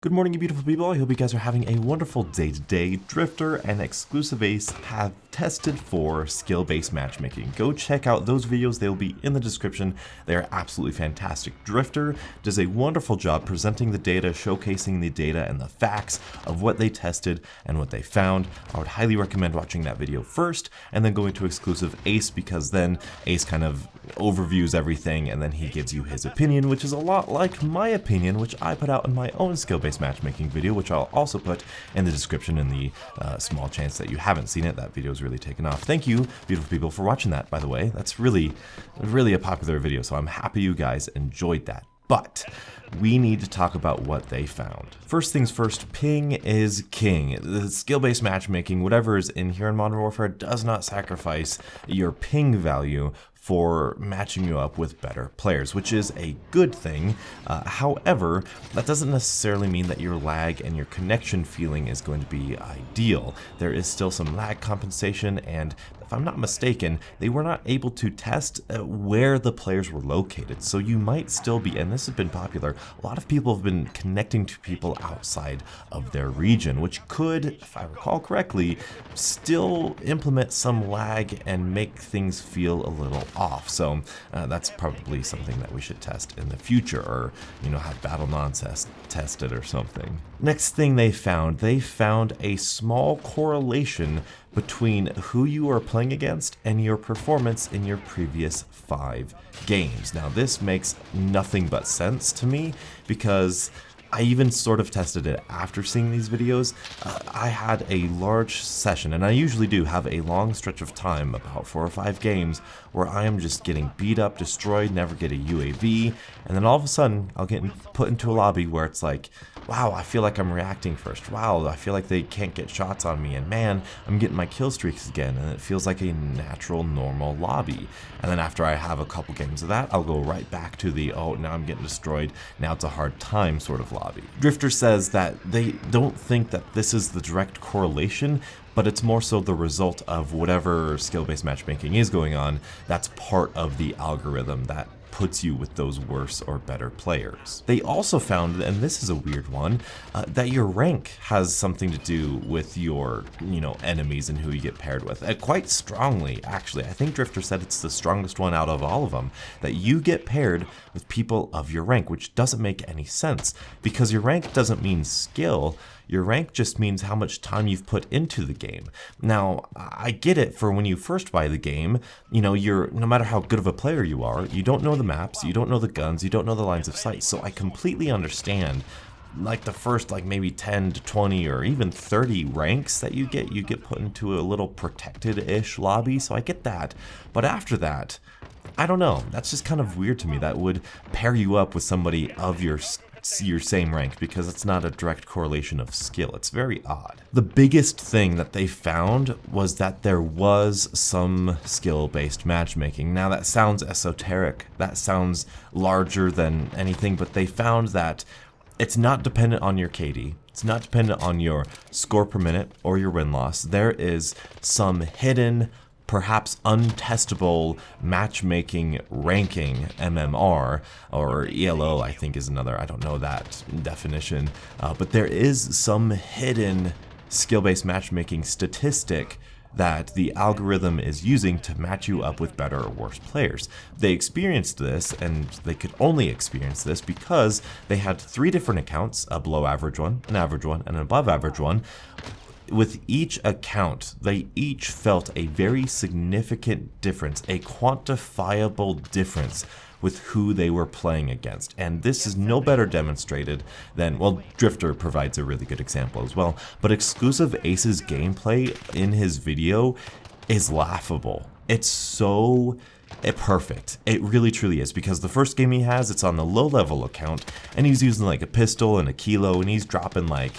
Good morning, you beautiful people. I hope you guys are having a wonderful day today. Drifter and Xclusive Ace have tested for skill-based matchmaking. Go check out those videos. They'll be in the description. They are absolutely fantastic. Drifter does a wonderful job presenting the data, showcasing the data and the facts of what they tested and what they found. I would highly recommend watching that video first and then going to Xclusive Ace, because then Ace kind of overviews everything and then he gives you his opinion, which is a lot like my opinion, which I put out in my own skill-based matchmaking video, which I'll also put in the description in the small chance that you haven't seen it. That video is really taken off. Thank you, beautiful people, for watching that, by the way. That's really a popular video, so I'm happy you guys enjoyed that. But we need to talk about what they found. First things first, ping is king. The skill-based matchmaking, whatever is in here in Modern Warfare, does not sacrifice your ping value for matching you up with better players, which is a good thing. However, that doesn't necessarily mean that your lag and your connection feeling is going to be ideal. There is still some lag compensation, and if I'm not mistaken, they were not able to test where the players were located. So you might still be, and this has been popular, a lot of people have been connecting to people outside of their region, which could, if I recall correctly, still implement some lag and make things feel a little off. So that's probably something that we should test in the future, or have Battle Nonsense test it or something. Next thing they found a small correlation between who you are playing against and your performance in your previous 5 games. Now this makes nothing but sense to me, because I even sort of tested it after seeing these videos. I had a large session, and I usually do have a long stretch of time, about 4 or 5 games, where I am just getting beat up, destroyed, never get a UAV, and then all of a sudden I'll get put into a lobby where it's like, wow, I feel like I'm reacting first. Wow, I feel like they can't get shots on me, and man, I'm getting my kill streaks again, and it feels like a natural, normal lobby. And then after I have a couple games of that, I'll go right back to the, oh, now I'm getting destroyed, now it's a hard time sort of lobby. Drifter says that they don't think that this is the direct correlation, but it's more so the result of whatever skill-based matchmaking is going on. That's part of the algorithm that puts you with those worse or better players. They also found, and this is a weird one, that your rank has something to do with your, enemies and who you get paired with. Quite strongly, actually. I think Drifter said it's the strongest one out of all of them, that you get paired with people of your rank, which doesn't make any sense, because your rank doesn't mean skill. Your rank just means how much time you've put into the game. Now, I get it for when you first buy the game, no matter how good of a player you are, you don't know the maps, you don't know the guns, you don't know the lines of sight. So I completely understand, like the first maybe 10 to 20 or even 30 ranks that you get put into a little protected-ish lobby. So I get that. But after that, I don't know. That's just kind of weird to me. That would pair you up with somebody of your same rank, because it's not a direct correlation of skill. It's very odd. The biggest thing that they found was that there was some skill-based matchmaking. Now that sounds esoteric, that sounds larger than anything, but they found that it's not dependent on your KD. It's not dependent on your score per minute or your win-loss. There is some hidden, perhaps untestable matchmaking ranking, MMR, or ELO I think is another, I don't know that definition, but there is some hidden skill-based matchmaking statistic that the algorithm is using to match you up with better or worse players. They experienced this, and they could only experience this because they had 3 different accounts, a below average one, an average one, and an above average one. With each account, they each felt a very significant difference, a quantifiable difference with who they were playing against. And this is no better demonstrated than, well, Drifter provides a really good example as well, but Xclusive Ace's gameplay in his video is laughable. It's so perfect. It really truly is, because the first game he has, it's on the low level account, and he's using like a pistol and a kilo, and he's dropping like,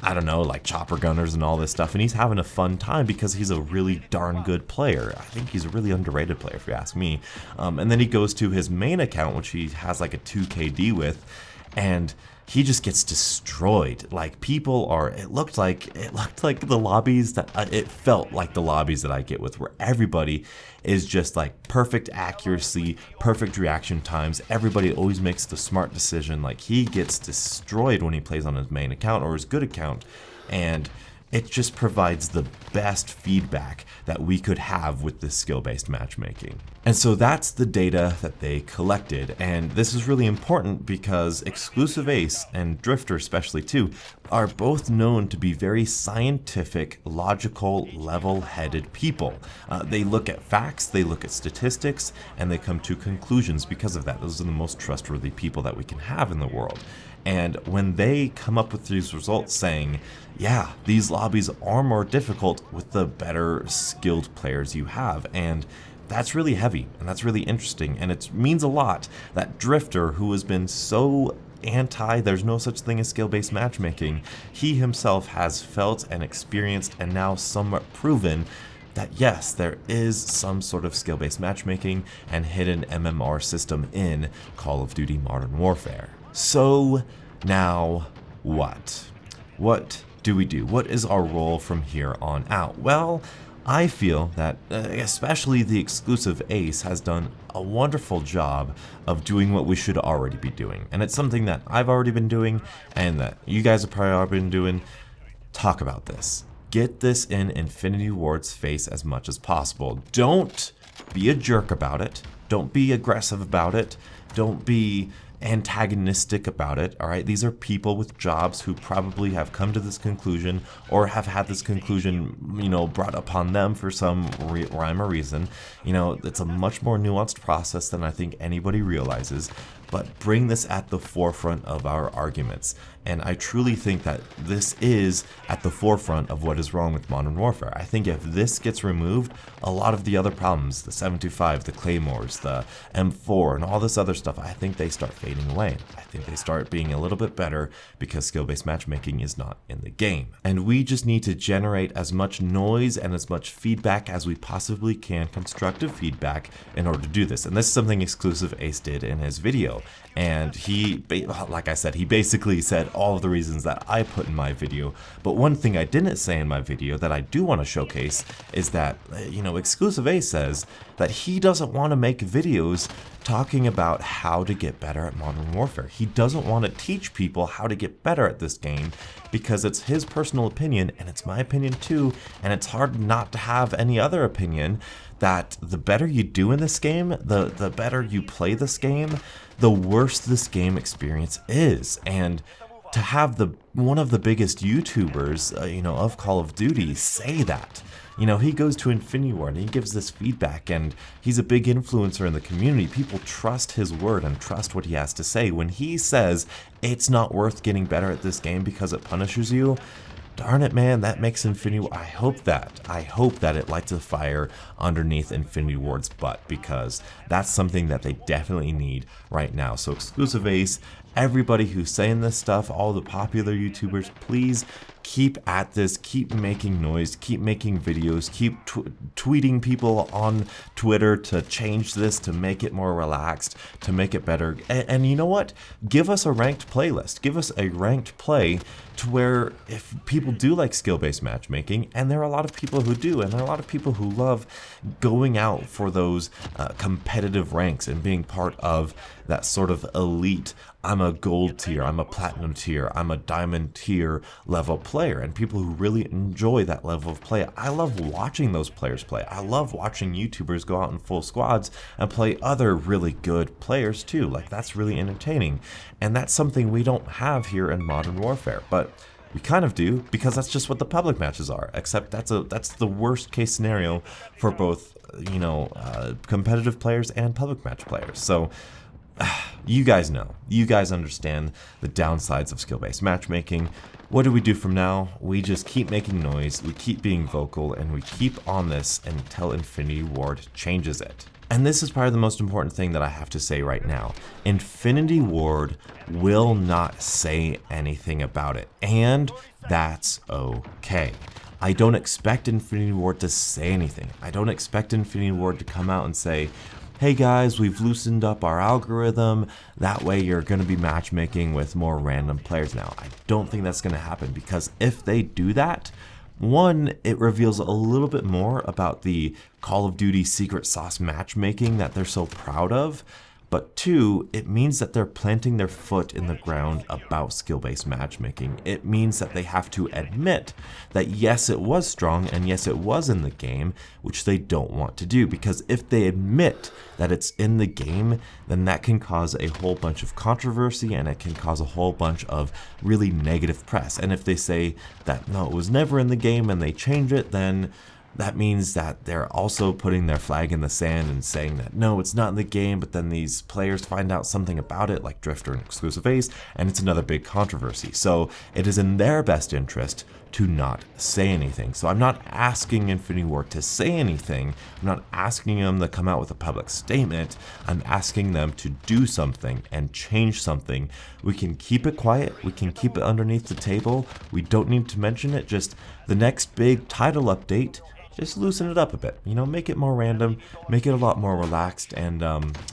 I don't know, like chopper gunners and all this stuff, and he's having a fun time because he's a really darn good player. I think he's a really underrated player, if you ask me. And then he goes to his main account, which he has like a 2 KD with, and he just gets destroyed. Like, people are, it looked like the lobbies that, it felt like the lobbies that I get with, where everybody is just like perfect accuracy, perfect reaction times. Everybody always makes the smart decision. Like, he gets destroyed when he plays on his main account or his good account, and it just provides the best feedback that we could have with this skill-based matchmaking. And so that's the data that they collected. And this is really important because Xclusive Ace and Drifter especially too are both known to be very scientific, logical, level-headed people. They look at facts, they look at statistics, and they come to conclusions because of that. Those are the most trustworthy people that we can have in the world. And when they come up with these results saying, yeah, these lobbies are more difficult with the better skilled players you have, and that's really heavy, and that's really interesting, and it means a lot that Drifter, who has been so there's no such thing as skill-based matchmaking, he himself has felt and experienced and now somewhat proven that yes, there is some sort of skill-based matchmaking and hidden MMR system in Call of Duty Modern Warfare. So now what? What do we do? What is our role from here on out? Well, I feel that especially the Xclusive Ace has done a wonderful job of doing what we should already be doing. And it's something that I've already been doing and that you guys have probably already been doing. Talk about this. Get this in Infinity Ward's face as much as possible. Don't be a jerk about it. Don't be aggressive about it. Don't be antagonistic about it. All right, these are people with jobs who probably have come to this conclusion or have had this conclusion, brought upon them for some rhyme or reason. It's a much more nuanced process than I think anybody realizes, but bring this at the forefront of our arguments. And I truly think that this is at the forefront of what is wrong with Modern Warfare. I think if this gets removed, a lot of the other problems, the 725, the Claymores, the M4, and all this other stuff, I think they start fading away. I think they start being a little bit better because skill-based matchmaking is not in the game. And we just need to generate as much noise and as much feedback as we possibly can, constructive feedback, in order to do this. And this is something Xclusive Ace did in his video. And he, like I said, he basically said all of the reasons that I put in my video. But one thing I didn't say in my video that I do want to showcase is that, Xclusive Ace says that he doesn't want to make videos talking about how to get better at Modern Warfare. He doesn't want to teach people how to get better at this game because it's his personal opinion and it's my opinion too, and it's hard not to have any other opinion that the better you do in this game, the better you play this game, the worse this game experience is. And to have one of the biggest YouTubers, of Call of Duty say that, he goes to Infinity Ward and he gives this feedback, and he's a big influencer in the community. People trust his word and trust what he has to say. When he says it's not worth getting better at this game because it punishes you, darn it, man, that makes Infinity Ward. I hope that it lights a fire underneath Infinity Ward's butt, because that's something that they definitely need right now. So Xclusive Ace, everybody who's saying this stuff, all the popular YouTubers, please keep at this, keep making noise, keep making videos, keep tweeting people on Twitter to change this, to make it more relaxed, to make it better. And you know what? Give us a ranked playlist. Give us a ranked play to where if people do like skill-based matchmaking, and there are a lot of people who do, and there are a lot of people who love going out for those competitive ranks and being part of that sort of elite, I'm a gold tier, I'm a platinum tier, I'm a diamond tier level player, and people who really enjoy that level of play. I love watching those players play. I love watching YouTubers go out in full squads and play other really good players too. Like, that's really entertaining, and that's something we don't have here in Modern Warfare, but we kind of do, because that's just what the public matches are, except that's the worst case scenario for both, competitive players and public match players. So you guys know, you guys understand the downsides of skill-based matchmaking. What do we do from now? We just keep making noise, we keep being vocal, and we keep on this until Infinity Ward changes it. And this is probably the most important thing that I have to say right now. Infinity Ward will not say anything about it, and that's okay. I don't expect Infinity Ward to say anything. I don't expect Infinity Ward to come out and say, hey guys, we've loosened up our algorithm, that way you're going to be matchmaking with more random players now. I don't think that's going to happen, because if they do that, one, it reveals a little bit more about the Call of Duty secret sauce matchmaking that they're so proud of. But two, it means that they're planting their foot in the ground about skill-based matchmaking. It means that they have to admit that yes, it was strong and yes, it was in the game, which they don't want to do, because if they admit that it's in the game, then that can cause a whole bunch of controversy and it can cause a whole bunch of really negative press. And if they say that no, it was never in the game and they change it, then that means that they're also putting their flag in the sand and saying that no, it's not in the game, but then these players find out something about it, like Drifter and Xclusive Ace, and it's another big controversy. So it is in their best interest to not say anything. So I'm not asking Infinity Ward to say anything. I'm not asking them to come out with a public statement. I'm asking them to do something and change something. We can keep it quiet. We can keep it underneath the table. We don't need to mention it. Just the next big title update, just loosen it up a bit, you know, make it more random, make it a lot more relaxed, and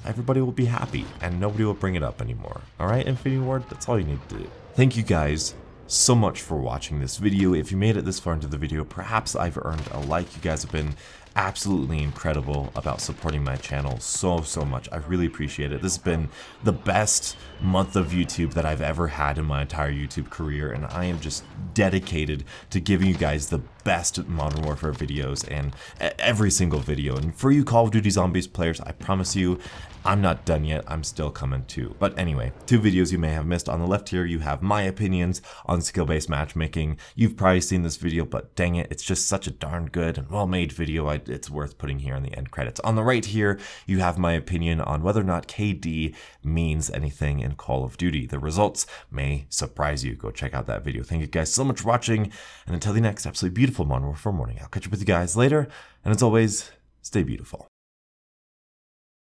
everybody will be happy and nobody will bring it up anymore. All right, Infinity Ward, that's all you need to do. Thank you guys so much for watching this video. If you made it this far into the video, perhaps I've earned a like. You guys have been absolutely incredible about supporting my channel so much. I really appreciate it. This has been the best month of YouTube that I've ever had in my entire YouTube career, and I am just dedicated to giving you guys the best Modern Warfare videos, and every single video. And for you Call of Duty Zombies players, I promise you I'm not done yet. I'm still coming too. But anyway, 2 videos you may have missed. On the left here, you have my opinions on skill-based matchmaking. You've probably seen this video, but dang it, it's just such a darn good and well-made video. It's worth putting here in the end credits. On the right here, you have my opinion on whether or not KD means anything in Call of Duty. The results may surprise you. Go check out that video. Thank you guys so much for watching, and until the next absolutely beautiful Modern Warfare morning, I'll catch up with you guys later, and as always, stay beautiful.